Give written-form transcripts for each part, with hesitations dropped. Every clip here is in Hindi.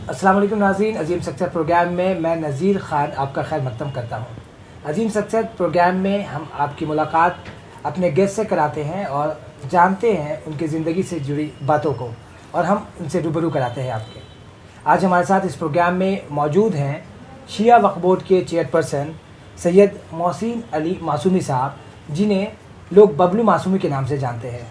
अस्सलाम वालेकुम नाज़रीन, अजीम शख्सियत प्रोग्राम में मैं नज़ीर ख़ान आपका खैर मक़दम करता हूँ। अजीम शख्सियत प्रोग्राम में हम आपकी मुलाकात अपने गेस्ट से कराते हैं और जानते हैं उनकी ज़िंदगी से जुड़ी बातों को, और हम उनसे रूबरू कराते हैं आपके। आज हमारे साथ इस प्रोग्राम में मौजूद हैं शिया वक्फ बोर्ड के चेयरपर्सन सैयद मोहसिन अली मासूमी साहब, जिन्हें लोग बबलू मासूमी के नाम से जानते हैं।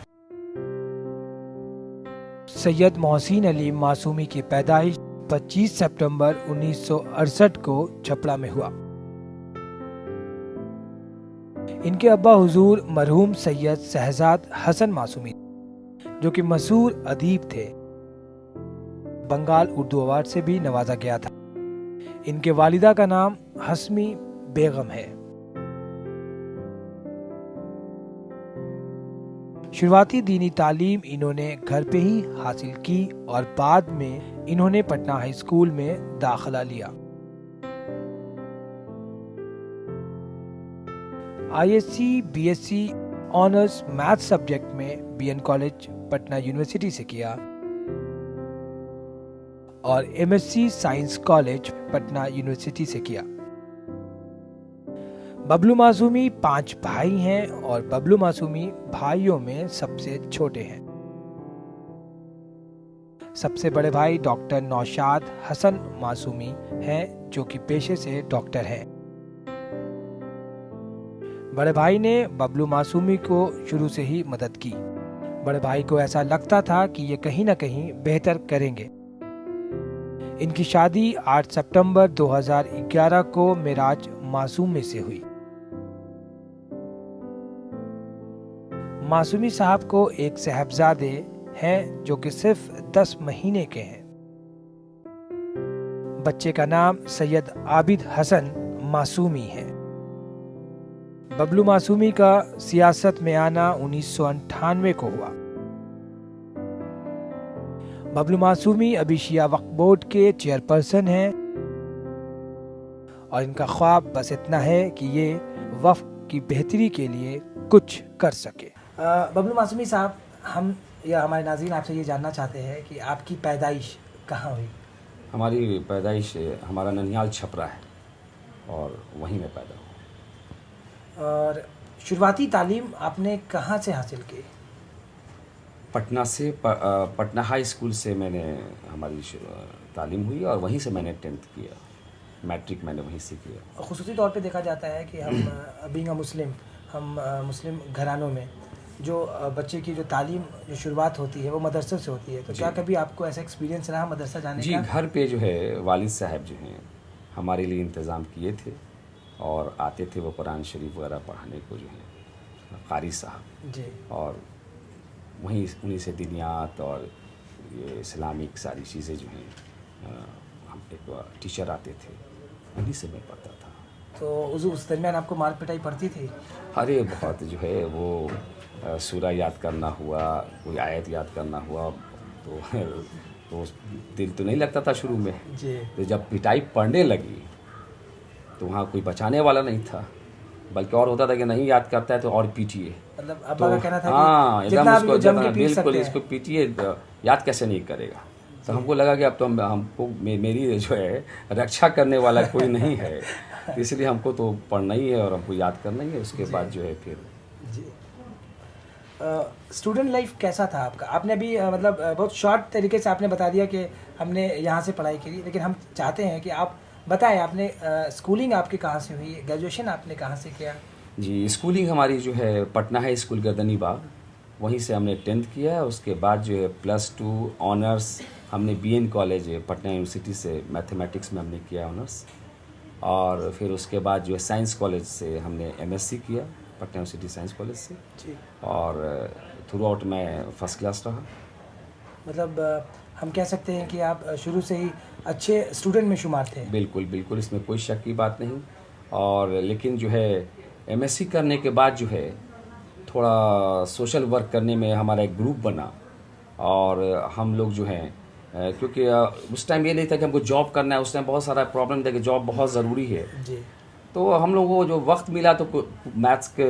सैयद मोहसिन अली मासूमी की पैदाइश 25 सितंबर 1968 को छपरा में हुआ। इनके अब्बा हुजूर मरहूम सैयद शहजाद हसन मासूमी, जो कि मशहूर अदीब थे, बंगाल उर्दू अवार्ड से भी नवाजा गया था। इनके वालिदा का नाम हसमी बेगम है। शुरुआती दीनी तालीम इन्होंने घर पे ही हासिल की और बाद में इन्होंने पटना हाई स्कूल में दाखिला लिया। ISC BSc honours math subject में बीएन कॉलेज पटना यूनिवर्सिटी से किया और MSc science college Patna university से किया। बबलू मासूमी 5 भाई हैं और बबलू मासूमी भाइयों में सबसे छोटे हैं। सबसे बड़े भाई डॉक्टर नौशाद हसन मासूमी हैं, जो कि पेशे से डॉक्टर हैं। बड़े भाई ने बबलू मासूमी को शुरू से ही मदद की। बड़े भाई को ऐसा लगता था कि ये कहीं ना कहीं बेहतर करेंगे। इनकी शादी 8 सितंबर 2011 को मिराज मासूमी से हुई। मासूमी साहब को एक साहबजादे हैं जो कि सिर्फ 10 महीने के हैं। बच्चे का नाम सैयद आबिद हसन मासूमी है। बबलू मासूमी का सियासत में आना 1998 को हुआ। बबलू मासूमी अभी शिया वक्फ बोर्ड के चेयरपर्सन हैं और इनका ख्वाब बस इतना है कि ये वक्फ की बेहतरी के लिए कुछ कर सके। बबलू मासूमी साहब, हम या हमारे नाज़रीन आपसे ये जानना चाहते हैं कि आपकी पैदाइश कहाँ हुई? हमारी पैदाइश हमारा ननिहाल छपरा है और वहीं में पैदा हुआ। और शुरुआती तालीम आपने कहाँ से हासिल की? पटना से पटना हाई स्कूल से मैंने हमारी तालीम हुई और वहीं से मैंने 10th किया। मैट्रिक मैंने वहीं से किया। ख़ुसूसी तौर पे देखा जाता है कि हम बीइंग अ मुस्लिम, हम मुस्लिम घरानों में जो बच्चे की जो तालीम जो शुरुआत होती है वो मदरसे से होती है। तो क्या कभी आपको ऐसा एक्सपीरियंस रहा मदरसा जाने जी, का? घर पे जो है वालिद साहब जो हैं हमारे लिए इंतज़ाम किए थे और आते थे वो कुरान शरीफ वगैरह पढ़ाने को, जो है कारी साहब जी। और वहीं उन्हीं से दीनियात और ये इस्लामिक सारी चीज़ें जो हैं हम एक टीचर आते थे, उन्हीं से मैं पढ़ता था। तो उस दरमियान आपको मार पिटाई पड़ती थी? अरे बहुत, जो है वो सूरा याद करना हुआ, कोई आयत याद करना हुआ तो दिल तो नहीं लगता था शुरू में जी। तो जब पिटाई पड़ने लगी तो वहाँ कोई बचाने वाला नहीं था, बल्कि और होता था कि नहीं याद करता है तो और पीटिए। मतलब अब तो कहना था हाँ, कि एकदम जितना उसको जम के पीट बिल्कुल सकते हैं। इसको पीटिए, याद कैसे नहीं करेगा। तो हमको लगा कि अब तो हमको मेरी जो है रक्षा करने वाला कोई नहीं है, तो इसलिए हमको तो पढ़ना ही है और हमको याद करना ही है। उसके बाद जो है फिर जी। स्टूडेंट लाइफ कैसा था आपका? आपने अभी मतलब बहुत शॉर्ट तरीके से आपने बता दिया कि हमने यहाँ से पढ़ाई की, लेकिन हम चाहते हैं कि आप बताएं आपने स्कूलिंग आपकी कहाँ से हुई, ग्रेजुएशन आपने कहाँ से किया? जी, स्कूलिंग हमारी जो है पटना हाई स्कूल गर्दनी बाग, वहीं से हमने 10th किया है। उसके बाद जो है +2 ऑनर्स हमने बीएन कॉलेज पटना यूनिवर्सिटी से मैथमेटिक्स में हमने किया ऑनर्स, और फिर उसके बाद जो है साइंस कॉलेज से हमने एमएससी किया पटना यूनिवर्सिटी साइंस कॉलेज से जी। और थ्रू आउट मैं फर्स्ट क्लास रहा। मतलब हम कह सकते हैं कि आप शुरू से ही अच्छे स्टूडेंट में शुमार थे? बिल्कुल बिल्कुल, इसमें कोई शक की बात नहीं। और लेकिन जो है एमएससी करने के बाद जो है थोड़ा सोशल वर्क करने में हमारा एक ग्रुप बना, और हम लोग जो हैं क्योंकि उस टाइम ये नहीं था कि हमको जॉब करना है, उस टाइम बहुत सारा प्रॉब्लम था कि जॉब बहुत ज़रूरी है। जी। तो हम लोगों को जो वक्त मिला तो मैथ्स के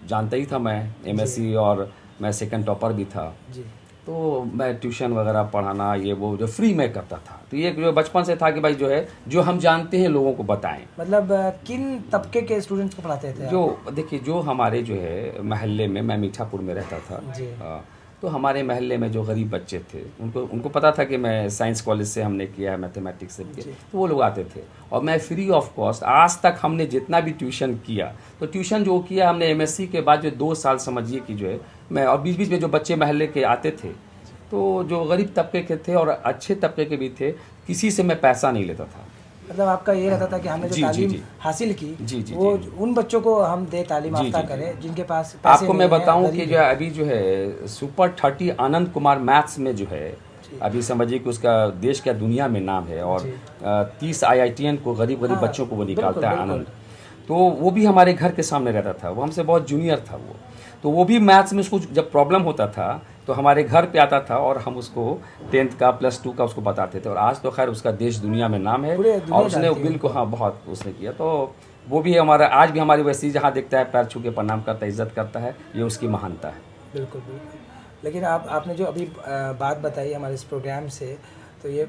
जानता ही था मैं, एमएससी, और मैं सेकंड टॉपर भी था। जी। तो मैं ट्यूशन वगैरह पढ़ाना ये वो जो फ्री में करता था। तो ये जो बचपन से था कि भाई जो है जो हम जानते हैं लोगों को बताएं। मतलब किन तबके के स्टूडेंट्स को पढ़ाते थे आप? जो देखिए जो हमारे जो है महल्ले में, मैं मीठापुर में रहता था जी। तो हमारे महल्ले में जो गरीब बच्चे थे उनको पता था कि मैं साइंस कॉलेज से हमने किया है, मैथमेटिक्स से किया, तो वो लोग आते थे और मैं फ्री ऑफ कॉस्ट आज तक हमने जितना भी ट्यूशन किया, तो ट्यूशन जो किया हमने एमएससी के बाद जो 2 साल समझिए कि जो है मैं, और बीच बीच में जो बच्चे महल्ले के आते थे तो जो गरीब तबके के थे और अच्छे तबके के भी थे, किसी से मैं पैसा नहीं लेता था। मतलब आपका ये रहता था कि हमने जो तालीम हासिल की वो उन बच्चों को हम दे, तालीम याफ्ता करें जिनके पास पैसे आपको मैं बताऊं कि जो है अभी जो है सुपर 30 आनंद कुमार मैथ्स में जो है अभी समझिए कि उसका देश का दुनिया में नाम है और 30 IITian को गरीब बच्चों को वो निकालता है आनंद। तो वो भी हमारे घर के सामने रहता था, वो हमसे बहुत जूनियर था वो। तो वो भी मैथ्स में उसको जब प्रॉब्लम होता था तो हमारे घर पे आता था और हम उसको 10th का +2 का उसको बताते थे। और आज तो खैर उसका देश दुनिया में नाम है और उसने बिल्कुल हाँ बहुत उसने किया। तो वो भी हमारा आज भी हमारी वैसी जहाँ देखता है पैर छू के प्रणाम करता है, इज्जत करता है, ये उसकी महानता है। बिल्कुल बिल्कुल। लेकिन आपने जो अभी बात बताई हमारे इस प्रोग्राम से, तो ये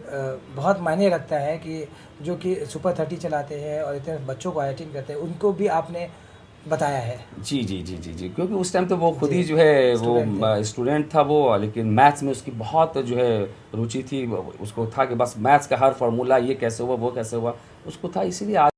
बहुत मायने रखता है कि जो कि सुपर 30 चलाते हैं और इतने बच्चों को IIT करते हैं उनको भी आपने बताया है। जी जी जी जी जी, क्योंकि उस टाइम तो वो खुद ही जो है वो स्टूडेंट था वो, लेकिन मैथ्स में उसकी बहुत जो है रुचि थी। उसको था कि बस मैथ्स का हर फार्मूला ये कैसे हुआ वो कैसे हुआ उसको था, इसीलिए आज